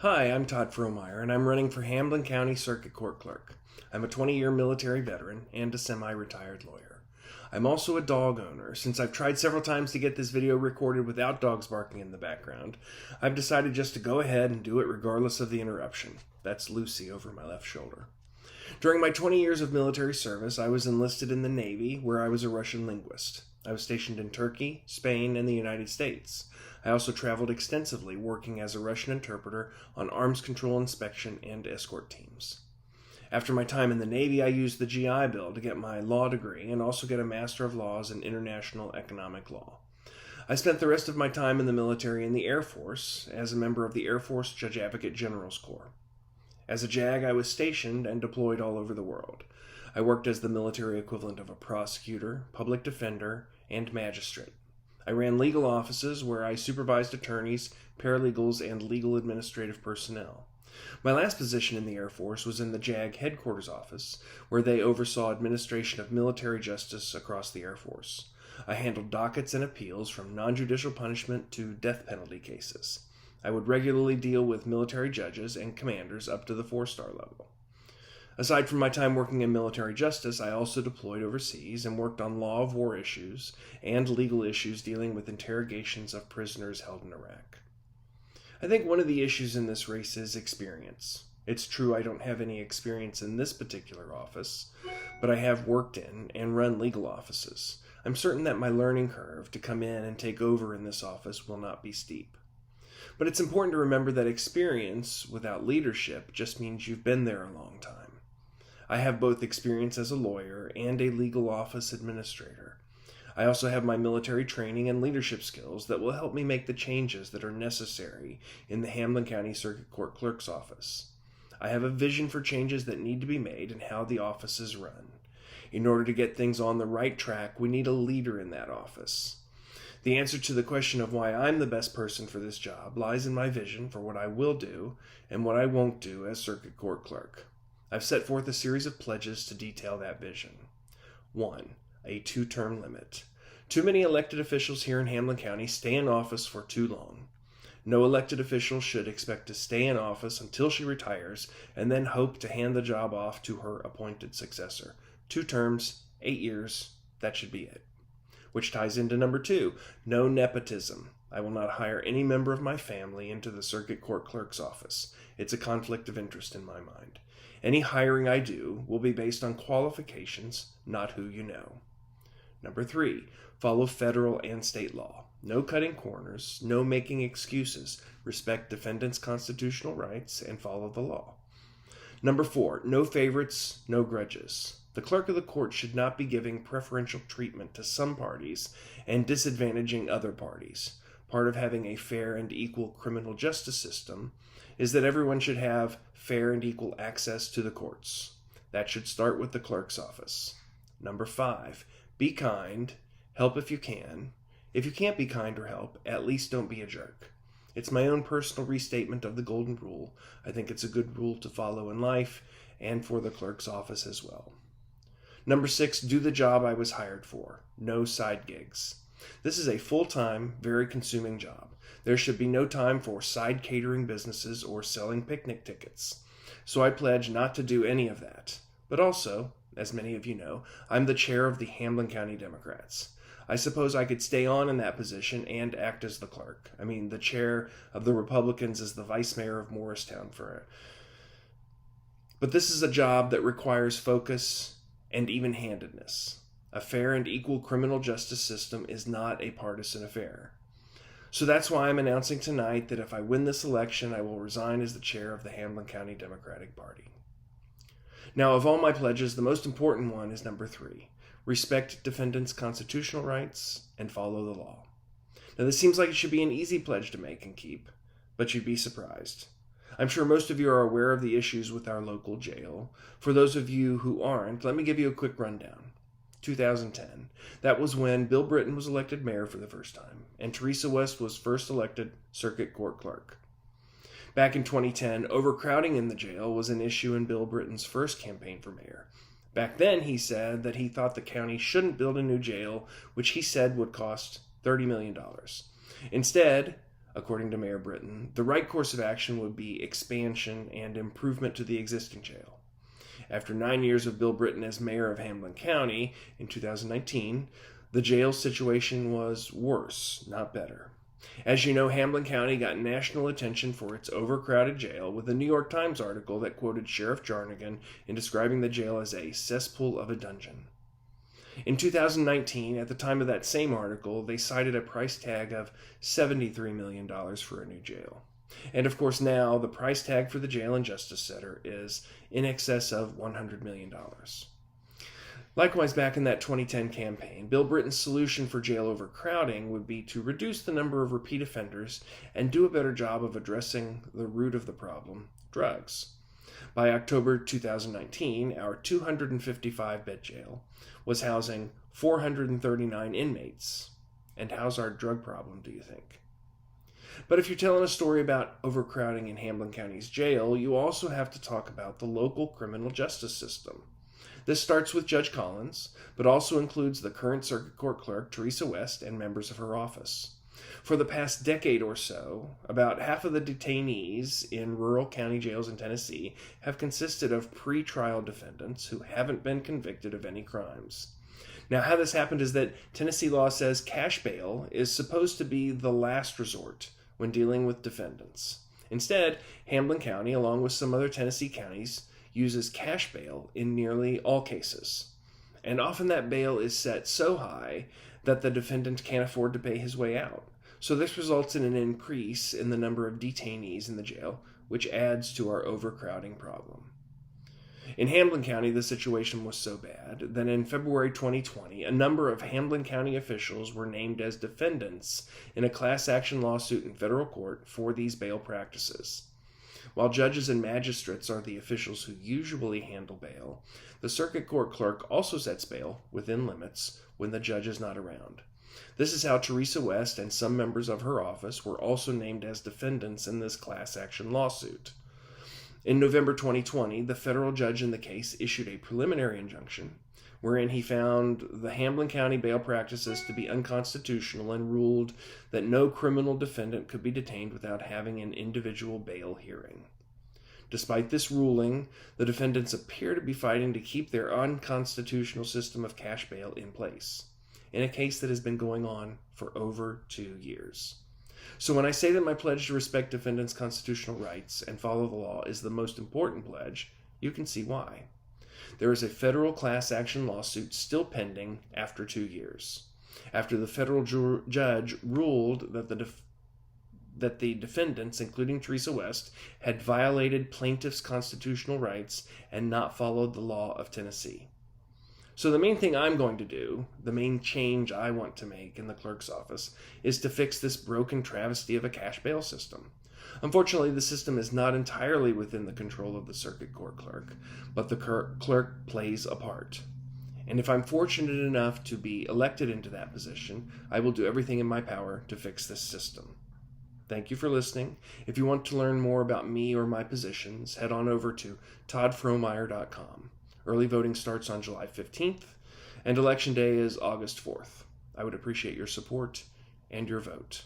Hi, I'm Todd Frommeyer, and I'm running for Hamlin County Circuit Court Clerk. I'm a 20-year military veteran and a semi-retired lawyer. I'm also a dog owner. Since I've tried several times to get this video recorded without dogs barking in the background, I've decided just to go ahead and do it regardless of the interruption. That's Lucy over my left shoulder. During my 20 years of military service, I was enlisted in the Navy, where I was a Russian linguist. I was stationed in Turkey, Spain, and the United States. I also traveled extensively, working as a Russian interpreter on arms control inspection and escort teams. After my time in the Navy, I used the GI Bill to get my law degree and also get a Master of Laws in International Economic Law. I spent the rest of my time in the military in the Air Force as a member of the Air Force Judge Advocate General's Corps. As a JAG, I was stationed and deployed all over the world. I worked as the military equivalent of a prosecutor, public defender, and magistrate. I ran legal offices where I supervised attorneys, paralegals, and legal administrative personnel. My last position in the Air Force was in the JAG headquarters office, where they oversaw administration of military justice across the Air Force. I handled dockets and appeals from non-judicial punishment to death penalty cases. I would regularly deal with military judges and commanders up to the 4-star level. Aside from my time working in military justice, I also deployed overseas and worked on law of war issues and legal issues dealing with interrogations of prisoners held in Iraq. I think one of the issues in this race is experience. It's true I don't have any experience in this particular office, but I have worked in and run legal offices. I'm certain that my learning curve to come in and take over in this office will not be steep. But it's important to remember that experience without leadership just means you've been there a long time. I have both experience as a lawyer and a legal office administrator. I also have my military training and leadership skills that will help me make the changes that are necessary in the Hamlin County Circuit Court Clerk's office. I have a vision for changes that need to be made and how the office is run. In order to get things on the right track, we need a leader in that office. The answer to the question of why I'm the best person for this job lies in my vision for what I will do and what I won't do as Circuit Court Clerk. I've set forth a series of pledges to detail that vision. 1. A 2-term limit. Too many elected officials here in Hamlin County stay in office for too long. No elected official should expect to stay in office until she retires and then hope to hand the job off to her appointed successor. 2 terms, 8 years, that should be it. Which ties into number 2, no nepotism. I will not hire any member of my family into the Circuit Court Clerk's office. It's a conflict of interest in my mind. Any hiring I do will be based on qualifications, not who you know. Number 3, follow federal and state law. No cutting corners, no making excuses. Respect defendants' constitutional rights and follow the law. Number 4, no favorites, no grudges. The clerk of the court should not be giving preferential treatment to some parties and disadvantaging other parties. Part of having a fair and equal criminal justice system is that everyone should have fair and equal access to the courts. That should start with the clerk's office. Number 5, be kind, help if you can. If you can't be kind or help, at least don't be a jerk. It's my own personal restatement of the golden rule. I think it's a good rule to follow in life and for the clerk's office as well. Number 6, do the job I was hired for. No side gigs. This is a full-time, very consuming job. There should be no time for side catering businesses or selling picnic tickets. So I pledge not to do any of that. But also, as many of you know, I'm the chair of the Hamlin County Democrats. I suppose I could stay on in that position and act as the clerk. The chair of the Republicans is the vice mayor of Morristown But this is a job that requires focus and even-handedness. A fair and equal criminal justice system is not a partisan affair. So that's why I'm announcing tonight that if I win this election, I will resign as the chair of the Hamlin County Democratic Party. Now, of all my pledges, the most important one is number 3. Respect defendants' constitutional rights and follow the law. Now, this seems like it should be an easy pledge to make and keep, but you'd be surprised. I'm sure most of you are aware of the issues with our local jail. For those of you who aren't, let me give you a quick rundown. 2010. That was when Bill Britton was elected mayor for the first time, and Teresa West was first elected Circuit Court Clerk. Back in 2010, overcrowding in the jail was an issue in Bill Britton's first campaign for mayor. Back then, he said that he thought the county shouldn't build a new jail, which he said would cost $30 million. Instead, According to Mayor Britton, the right course of action would be expansion and improvement to the existing jail. After 9 years of Bill Britton as mayor of Hamlin County in 2019, the jail situation was worse, not better. As you know, Hamlin County got national attention for its overcrowded jail, with a New York Times article that quoted Sheriff Jarnigan in describing the jail as a cesspool of a dungeon. In 2019, at the time of that same article, they cited a price tag of $73 million for a new jail. And of course now, the price tag for the Jail and Justice Center is in excess of $100 million. Likewise, back in that 2010 campaign, Bill Britton's solution for jail overcrowding would be to reduce the number of repeat offenders and do a better job of addressing the root of the problem, drugs. By October 2019, our 255-bed jail was housing 439 inmates. And how's our drug problem, do you think? But if you're telling a story about overcrowding in Hamlin County's jail, you also have to talk about the local criminal justice system. This starts with Judge Collins, but also includes the current Circuit Court Clerk, Teresa West, and members of her office. For the past decade or so, about half of the detainees in rural county jails in Tennessee have consisted of pre-trial defendants who haven't been convicted of any crimes. Now, how this happened is that Tennessee law says cash bail is supposed to be the last resort when dealing with defendants. Instead, Hamlin County, along with some other Tennessee counties, uses cash bail in nearly all cases. And often that bail is set so high that the defendant can't afford to pay his way out. So this results in an increase in the number of detainees in the jail, which adds to our overcrowding problem. In Hamlin County, the situation was so bad that in February 2020, a number of Hamlin County officials were named as defendants in a class action lawsuit in federal court for these bail practices. While judges and magistrates are the officials who usually handle bail, the Circuit Court Clerk also sets bail within limits when the judge is not around. This is how Teresa West and some members of her office were also named as defendants in this class action lawsuit. In November 2020, the federal judge in the case issued a preliminary injunction wherein he found the Hamlin County bail practices to be unconstitutional and ruled that no criminal defendant could be detained without having an individual bail hearing. Despite this ruling, the defendants appear to be fighting to keep their unconstitutional system of cash bail in place, in a case that has been going on for over 2 years. So when I say that my pledge to respect defendants' constitutional rights and follow the law is the most important pledge, you can see why. There is a federal class action lawsuit still pending after 2 years, after the federal judge ruled that the defendants, including Teresa West, had violated plaintiffs' constitutional rights and not followed the law of Tennessee. So the main thing I'm going to do, the main change I want to make in the clerk's office, is to fix this broken travesty of a cash bail system. Unfortunately, the system is not entirely within the control of the Circuit Court Clerk, but the clerk plays a part. And if I'm fortunate enough to be elected into that position, I will do everything in my power to fix this system. Thank you for listening. If you want to learn more about me or my positions, head on over to toddfrommeyer.com. Early voting starts on July 15th, and Election Day is August 4th. I would appreciate your support and your vote.